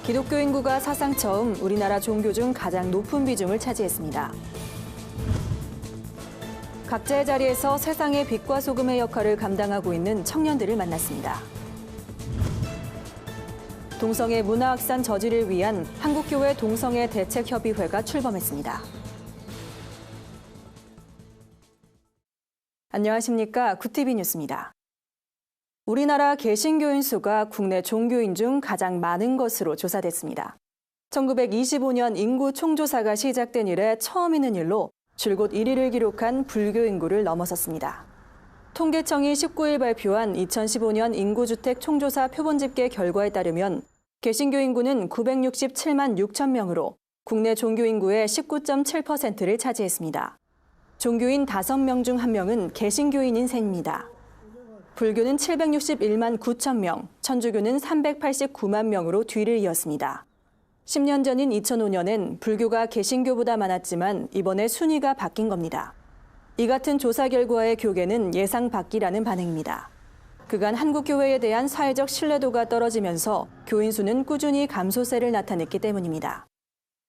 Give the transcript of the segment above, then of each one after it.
기독교 인구가 사상 처음 우리나라 종교 중 가장 높은 비중을 차지했습니다. 각자의 자리에서 세상의 빛과 소금의 역할을 감당하고 있는 청년들을 만났습니다. 동성애 문화 확산 저지를 위한 한국교회 동성애 대책협의회가 출범했습니다. 안녕하십니까. 구티비 뉴스입니다. 우리나라 개신교인 수가 국내 종교인 중 가장 많은 것으로 조사됐습니다. 1925년 인구 총조사가 시작된 이래 처음 있는 일로 줄곧 1위를 기록한 불교 인구를 넘어섰습니다. 통계청이 19일 발표한 2015년 인구주택 총조사 표본집계 결과에 따르면 개신교 인구는 967만 6천 명으로 국내 종교 인구의 19.7%를 차지했습니다. 종교인 5명 중 1명은 개신교인인 셈입니다. 불교는 761만 9천 명, 천주교는 389만 명으로 뒤를 이었습니다. 10년 전인 2005년엔 불교가 개신교보다 많았지만 이번에 순위가 바뀐 겁니다. 이 같은 조사 결과의 교계는 예상 밖이라는 반응입니다. 그간 한국교회에 대한 사회적 신뢰도가 떨어지면서 교인 수는 꾸준히 감소세를 나타냈기 때문입니다.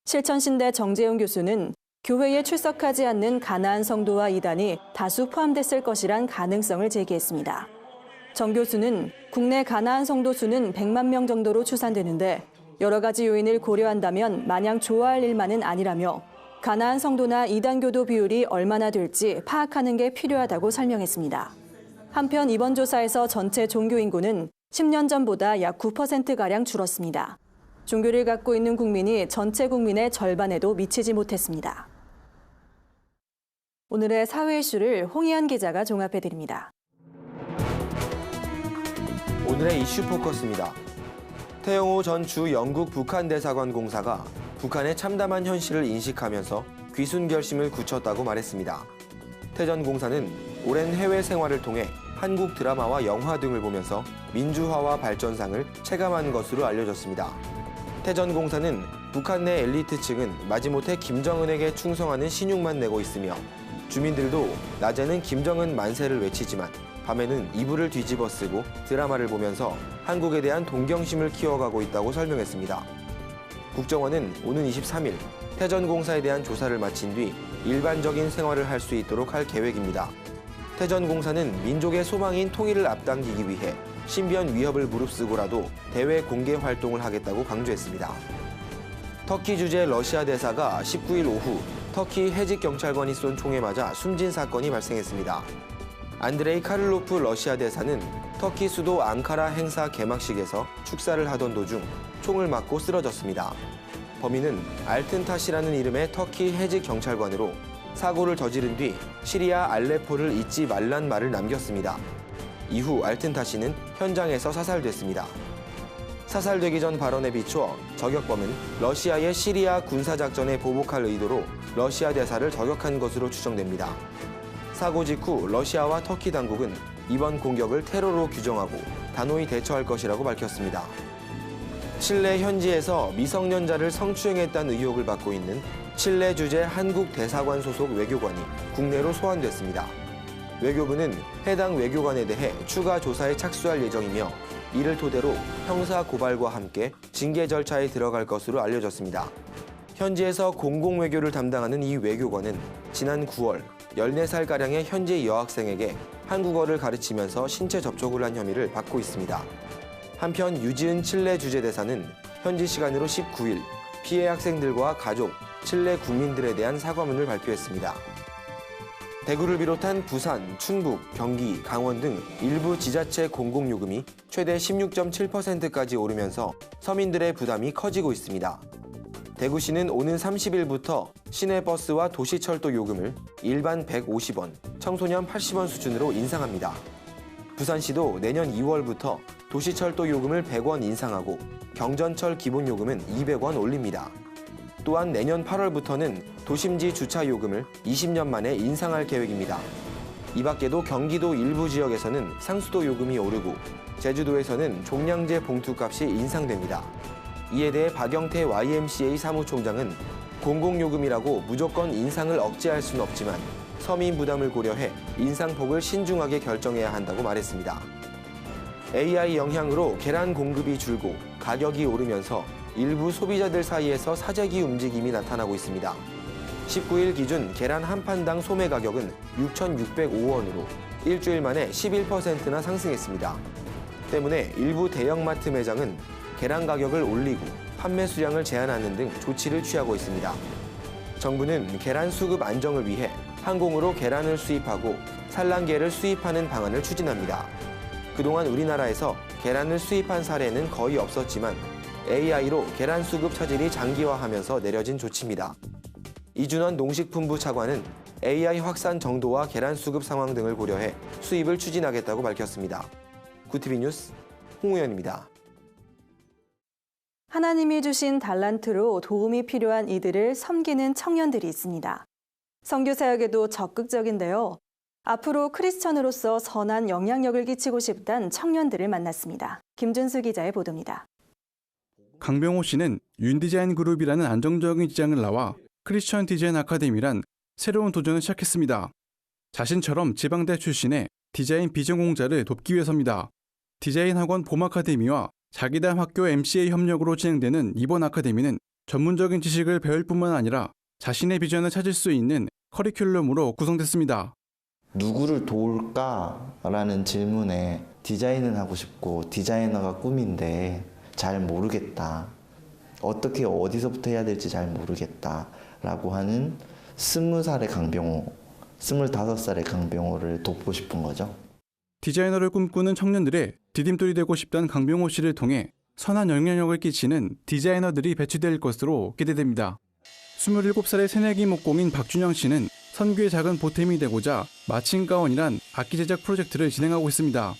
실천신대 정재용 교수는 교회에 출석하지 않는 가나안 성도와 이단이 다수 포함됐을 것이란 가능성을 제기했습니다. 정 교수는 국내 가나안 성도 수는 100만 명 정도로 추산되는데 여러 가지 요인을 고려한다면 마냥 좋아할 일만은 아니라며 가나안 성도나 이단교도 비율이 얼마나 될지 파악하는 게 필요하다고 설명했습니다. 한편 이번 조사에서 전체 종교 인구는 10년 전보다 약 9%가량 줄었습니다. 종교를 갖고 있는 국민이 전체 국민의 절반에도 미치지 못했습니다. 오늘의 사회 이슈를 홍희연 기자가 종합해드립니다. 오늘의 이슈 포커스입니다. 태영호 전 주 영국 북한 대사관 공사가 북한의 참담한 현실을 인식하면서 귀순 결심을 굳혔다고 말했습니다. 태 전 공사는 오랜 해외 생활을 통해 한국 드라마와 영화 등을 보면서 민주화와 발전상을 체감한 것으로 알려졌습니다. 태 전 공사는 북한 내 엘리트층은 마지못해 김정은에게 충성하는 신용만 내고 있으며 주민들도 낮에는 김정은 만세를 외치지만 밤에는 이불을 뒤집어 쓰고 드라마를 보면서 한국에 대한 동경심을 키워가고 있다고 설명했습니다. 국정원은 오는 23일 태 전 공사에 대한 조사를 마친 뒤 일반적인 생활을 할 수 있도록 할 계획입니다. 태 전 공사는 민족의 소망인 통일을 앞당기기 위해 신변 위협을 무릅쓰고라도 대외 공개 활동을 하겠다고 강조했습니다. 터키 주재 러시아 대사가 19일 오후 터키 해직 경찰관이 쏜 총에 맞아 숨진 사건이 발생했습니다. 안드레이 카를로프 러시아 대사는 터키 수도 앙카라 행사 개막식에서 축사를 하던 도중 총을 맞고 쓰러졌습니다. 범인은 알튼타시라는 이름의 터키 해직 경찰관으로 사고를 저지른 뒤 시리아 알레포를 잊지 말란 말을 남겼습니다. 이후 알튼타시는 현장에서 사살됐습니다. 사살되기 전 발언에 비추어 저격범은 러시아의 시리아 군사작전에 보복할 의도로 러시아 대사를 저격한 것으로 추정됩니다. 사고 직후 러시아와 터키 당국은 이번 공격을 테러로 규정하고 단호히 대처할 것이라고 밝혔습니다. 칠레 현지에서 미성년자를 성추행했다는 의혹을 받고 있는 칠레 주재 한국 대사관 소속 외교관이 국내로 소환됐습니다. 외교부는 해당 외교관에 대해 추가 조사에 착수할 예정이며 이를 토대로 형사 고발과 함께 징계 절차에 들어갈 것으로 알려졌습니다. 현지에서 공공외교를 담당하는 이 외교관은 지난 9월 14살가량의 현지 여학생에게 한국어를 가르치면서 신체 접촉을 한 혐의를 받고 있습니다. 한편 유지은 칠레 주재대사는 현지 시간으로 19일 피해 학생들과 가족, 칠레 국민들에 대한 사과문을 발표했습니다. 대구를 비롯한 부산, 충북, 경기, 강원 등 일부 지자체 공공요금이 최대 16.7%까지 오르면서 서민들의 부담이 커지고 있습니다. 대구시는 오는 30일부터 시내버스와 도시철도 요금을 일반 150원, 청소년 80원 수준으로 인상합니다. 부산시도 내년 2월부터 도시철도 요금을 100원 인상하고 경전철 기본요금은 200원 올립니다. 또한 내년 8월부터는 도심지 주차 요금을 20년 만에 인상할 계획입니다. 이 밖에도 경기도 일부 지역에서는 상수도 요금이 오르고 제주도에서는 종량제 봉투값이 인상됩니다. 이에 대해 박영태 YMCA 사무총장은 공공요금이라고 무조건 인상을 억제할 수는 없지만 서민 부담을 고려해 인상폭을 신중하게 결정해야 한다고 말했습니다. AI 영향으로 계란 공급이 줄고 가격이 오르면서 일부 소비자들 사이에서 사재기 움직임이 나타나고 있습니다. 19일 기준 계란 한 판당 소매 가격은 6,605원으로 일주일 만에 11%나 상승했습니다. 때문에 일부 대형마트 매장은 계란 가격을 올리고 판매 수량을 제한하는 등 조치를 취하고 있습니다. 정부는 계란 수급 안정을 위해 항공으로 계란을 수입하고 산란계를 수입하는 방안을 추진합니다. 그동안 우리나라에서 계란을 수입한 사례는 거의 없었지만 AI로 계란 수급 차질이 장기화하면서 내려진 조치입니다. 이준원 농식품부 차관은 AI 확산 정도와 계란 수급 상황 등을 고려해 수입을 추진하겠다고 밝혔습니다. 구티비 뉴스 홍우연입니다. 하나님이 주신 달란트로 도움이 필요한 이들을 섬기는 청년들이 있습니다. 선교 사역에도 적극적인데요. 앞으로 크리스천으로서 선한 영향력을 끼치고 싶다는 청년들을 만났습니다. 김준수 기자의 보도입니다. 강병호 씨는 윤디자인 그룹이라는 안정적인 직장을 나와 크리스천 디자인 아카데미란 새로운 도전을 시작했습니다. 자신처럼 지방대 출신의 디자인 비전공자를 돕기 위해서입니다. 디자인 학원 봄 아카데미와 자기담 학교 MCA 협력으로 진행되는 이번 아카데미는 전문적인 지식을 배울 뿐만 아니라 자신의 비전을 찾을 수 있는 커리큘럼으로 구성됐습니다. 누구를 도울까라는 질문에 디자인은 하고 싶고 디자이너가 꿈인데 잘 모르겠다. 어떻게 어디서부터 해야 될지 잘 모르겠다라고 하는 20살의 강병호, 25살의 강병호를 돕고 싶은 거죠. 디자이너를 꿈꾸는 청년들의 디딤돌이 되고 싶다는 강병호 씨를 통해 선한 영향력을 끼치는 디자이너들이 배치될 것으로 기대됩니다. 27살의 새내기 목공인 박준영 씨는 선교의 작은 보탬이 되고자 마칭 가운이란 악기 제작 프로젝트를 진행하고 있습니다.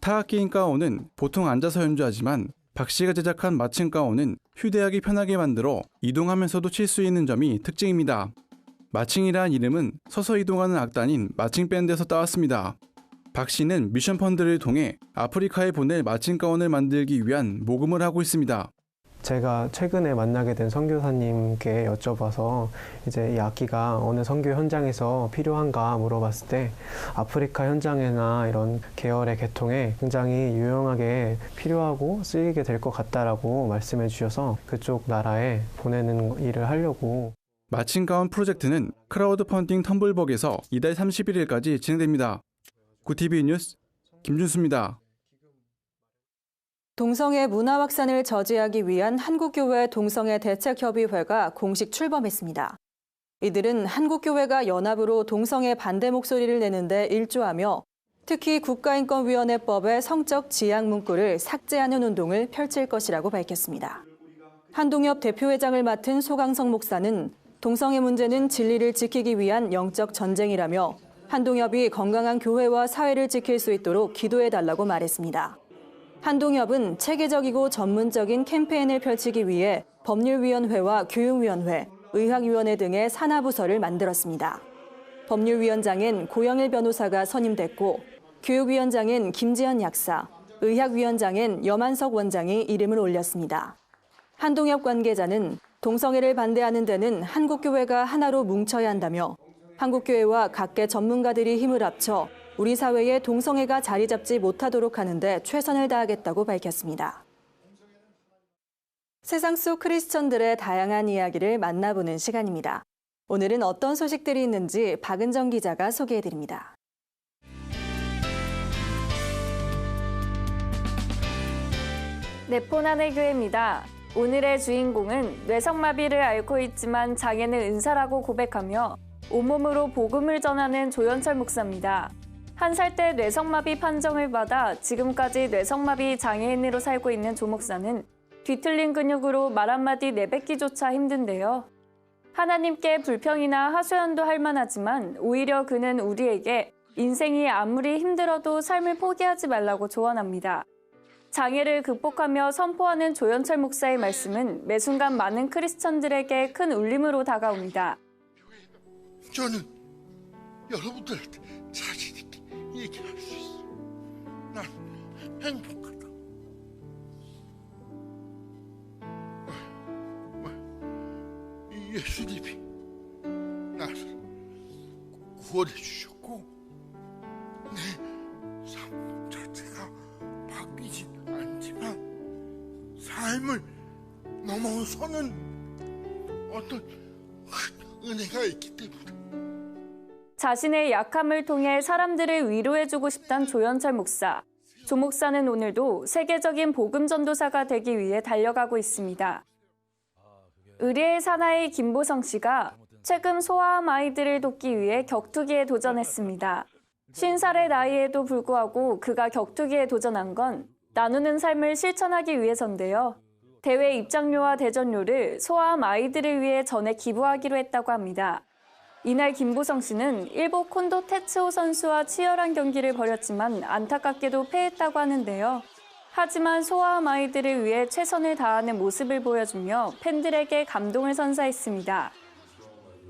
타악기인 가운은 보통 앉아서 연주하지만 박 씨가 제작한 마칭 가운은 휴대하기 편하게 만들어 이동하면서도 칠 수 있는 점이 특징입니다. 마칭이라는 이름은 서서 이동하는 악단인 마칭 밴드에서 따왔습니다. 박 씨는 미션 펀드를 통해 아프리카에 보낼 마칭 가운을 만들기 위한 모금을 하고 있습니다. 제가 최근에 만나게 된 선교사님께 여쭤봐서 이제 이 악기가 어느 선교 현장에서 필요한가 물어봤을 때 아프리카 현장이나 이런 계열의 계통에 굉장히 유용하게 필요하고 쓰이게 될 것 같다라고 말씀해 주셔서 그쪽 나라에 보내는 일을 하려고. 마칭 가운 프로젝트는 크라우드 펀딩 텀블벅에서 이달 31일까지 진행됩니다. 구티비 뉴스 김준수입니다. 동성애 문화 확산을 저지하기 위한 한국교회 동성애 대책협의회가 공식 출범했습니다. 이들은 한국교회가 연합으로 동성애 반대 목소리를 내는데 일조하며 특히 국가인권위원회법의 성적 지향 문구를 삭제하는 운동을 펼칠 것이라고 밝혔습니다. 한동협 대표회장을 맡은 소강성 목사는 동성애 문제는 진리를 지키기 위한 영적 전쟁이라며 한동협이 건강한 교회와 사회를 지킬 수 있도록 기도해달라고 말했습니다. 한동협은 체계적이고 전문적인 캠페인을 펼치기 위해 법률위원회와 교육위원회, 의학위원회 등의 산하부서를 만들었습니다. 법률위원장엔 고영일 변호사가 선임됐고 교육위원장엔 김지현 약사, 의학위원장엔 염한석 원장이 이름을 올렸습니다. 한동협 관계자는 동성애를 반대하는 데는 한국교회가 하나로 뭉쳐야 한다며 한국교회와 각계 전문가들이 힘을 합쳐 우리 사회에 동성애가 자리 잡지 못하도록 하는데 최선을 다하겠다고 밝혔습니다. 세상 속 크리스천들의 다양한 이야기를 만나보는 시간입니다. 오늘은 어떤 소식들이 있는지 박은정 기자가 소개해드립니다. 네포난의 교회입니다. 오늘의 주인공은 뇌성마비를 앓고 있지만 장애는 은사라고 고백하며 온몸으로 복음을 전하는 조연철 목사입니다. 1살 때 뇌성마비 판정을 받아 지금까지 뇌성마비 장애인으로 살고 있는 조 목사는 뒤틀린 근육으로 말 한마디 내뱉기조차 힘든데요. 하나님께 불평이나 하소연도 할 만하지만 오히려 그는 우리에게 인생이 아무리 힘들어도 삶을 포기하지 말라고 조언합니다. 장애를 극복하며 선포하는 조연철 목사의 말씀은 매 순간 많은 크리스천들에게 큰 울림으로 다가옵니다. 저는 여러분들한테 자신 있게 얘기할 수 있어. 난 행복하다. 예수님이 나를 구원해 주셨고 내 삶 자체가 바뀌진 않지만 삶을 넘어서는 어떤 은혜가 있기 때문에. 자신의 약함을 통해 사람들을 위로해주고 싶단 조현철 목사. 조 목사는 오늘도 세계적인 복음 전도사가 되기 위해 달려가고 있습니다. 의뢰의 사나이 김보성 씨가 최근 소아암 아이들을 돕기 위해 격투기에 도전했습니다. 50살의 나이에도 불구하고 그가 격투기에 도전한 건 나누는 삶을 실천하기 위해서인데요. 대회 입장료와 대전료를 소아암 아이들을 위해 전에 기부하기로 했다고 합니다. 이날 김보성 씨는 일본 콘도 테츠오 선수와 치열한 경기를 벌였지만 안타깝게도 패했다고 하는데요. 하지만 소아암 아이들을 위해 최선을 다하는 모습을 보여주며 팬들에게 감동을 선사했습니다.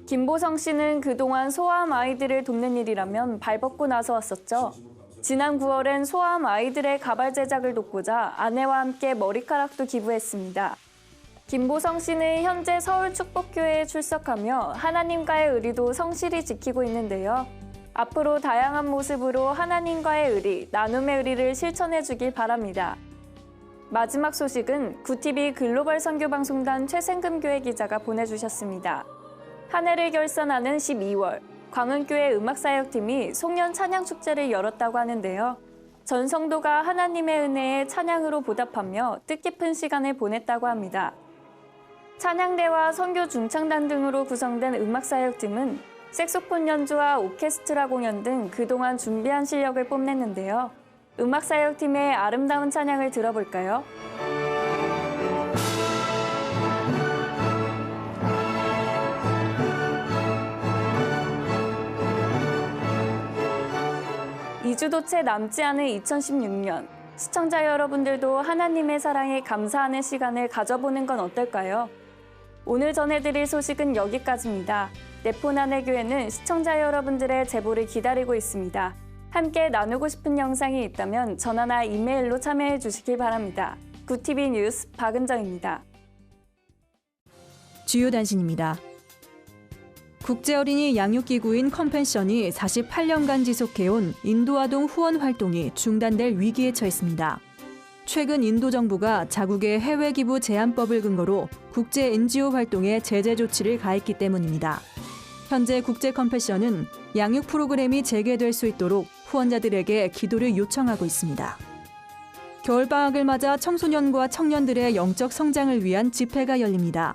김보성 씨는 그동안 소아암 아이들을 돕는 일이라면 발벗고 나서왔었죠. 지난 9월엔 소아암 아이들의 가발 제작을 돕고자 아내와 함께 머리카락도 기부했습니다. 김보성 씨는 현재 서울축복교회에 출석하며 하나님과의 의리도 성실히 지키고 있는데요. 앞으로 다양한 모습으로 하나님과의 의리, 나눔의 의리를 실천해 주길 바랍니다. 마지막 소식은 구TV 글로벌 선교방송단 최생금 교회 기자가 보내주셨습니다. 한 해를 결산하는 12월, 광흥교회 음악사역팀이 송년 찬양축제를 열었다고 하는데요. 전 성도가 하나님의 은혜에 찬양으로 보답하며 뜻깊은 시간을 보냈다고 합니다. 찬양대와 선교 중창단 등으로 구성된 음악사역팀은 색소폰 연주와 오케스트라 공연 등 그동안 준비한 실력을 뽐냈는데요. 음악사역팀의 아름다운 찬양을 들어볼까요? (2주도) 채 남지 않은 2016년, 시청자 여러분들도 하나님의 사랑에 감사하는 시간을 가져보는 건 어떨까요? 오늘 전해드릴 소식은 여기까지입니다. 네포난의 교회는 시청자 여러분들의 제보를 기다리고 있습니다. 함께 나누고 싶은 영상이 있다면 전화나 이메일로 참여해 주시길 바랍니다. 구TV 뉴스 박은정입니다. 주요 단신입니다. 국제어린이 양육기구인 컴패션이 48년간 지속해온 인도아동 후원 활동이 중단될 위기에 처했습니다. 최근 인도 정부가 자국의 해외 기부 제한법을 근거로 국제 NGO 활동에 제재 조치를 가했기 때문입니다. 현재 국제 컴패션은 양육 프로그램이 재개될 수 있도록 후원자들에게 기도를 요청하고 있습니다. 겨울방학을 맞아 청소년과 청년들의 영적 성장을 위한 집회가 열립니다.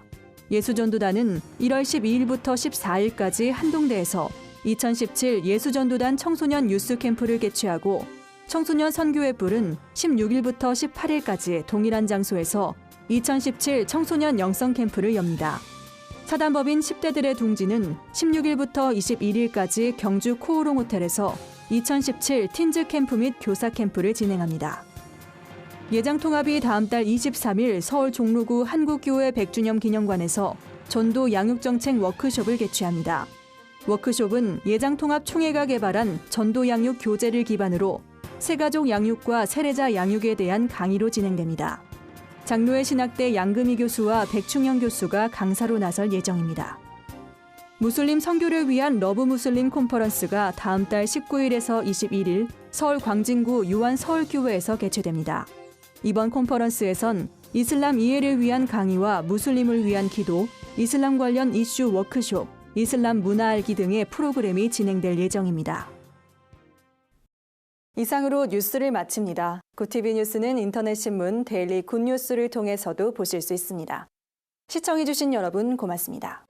예수전도단은 1월 12일부터 14일까지 한동대에서 2017 예수전도단 청소년 유스 캠프를 개최하고 청소년 선교회 뿔은 16일부터 18일까지 동일한 장소에서 2017 청소년 영성 캠프를 엽니다. 사단법인 10대들의 둥지는 16일부터 21일까지 경주 코오롱 호텔에서 2017 틴즈 캠프 및 교사 캠프를 진행합니다. 예장통합이 다음 달 23일 서울 종로구 한국교회 100주년 기념관에서 전도 양육정책 워크숍을 개최합니다. 워크숍은 예장통합 총회가 개발한 전도 양육 교재를 기반으로 새가족 양육과 세례자 양육에 대한 강의로 진행됩니다. 장로회 신학대 양금희 교수와 백충영 교수가 강사로 나설 예정입니다. 무슬림 선교를 위한 러브 무슬림 컨퍼런스가 다음 달 19일에서 21일 서울 광진구 유한 서울교회에서 개최됩니다. 이번 컨퍼런스에선 이슬람 이해를 위한 강의와 무슬림을 위한 기도, 이슬람 관련 이슈 워크숍, 이슬람 문화 알기 등의 프로그램이 진행될 예정입니다. 이상으로 뉴스를 마칩니다. 구TV 뉴스는 인터넷 신문 데일리 굿뉴스를 통해서도 보실 수 있습니다. 시청해주신 여러분 고맙습니다.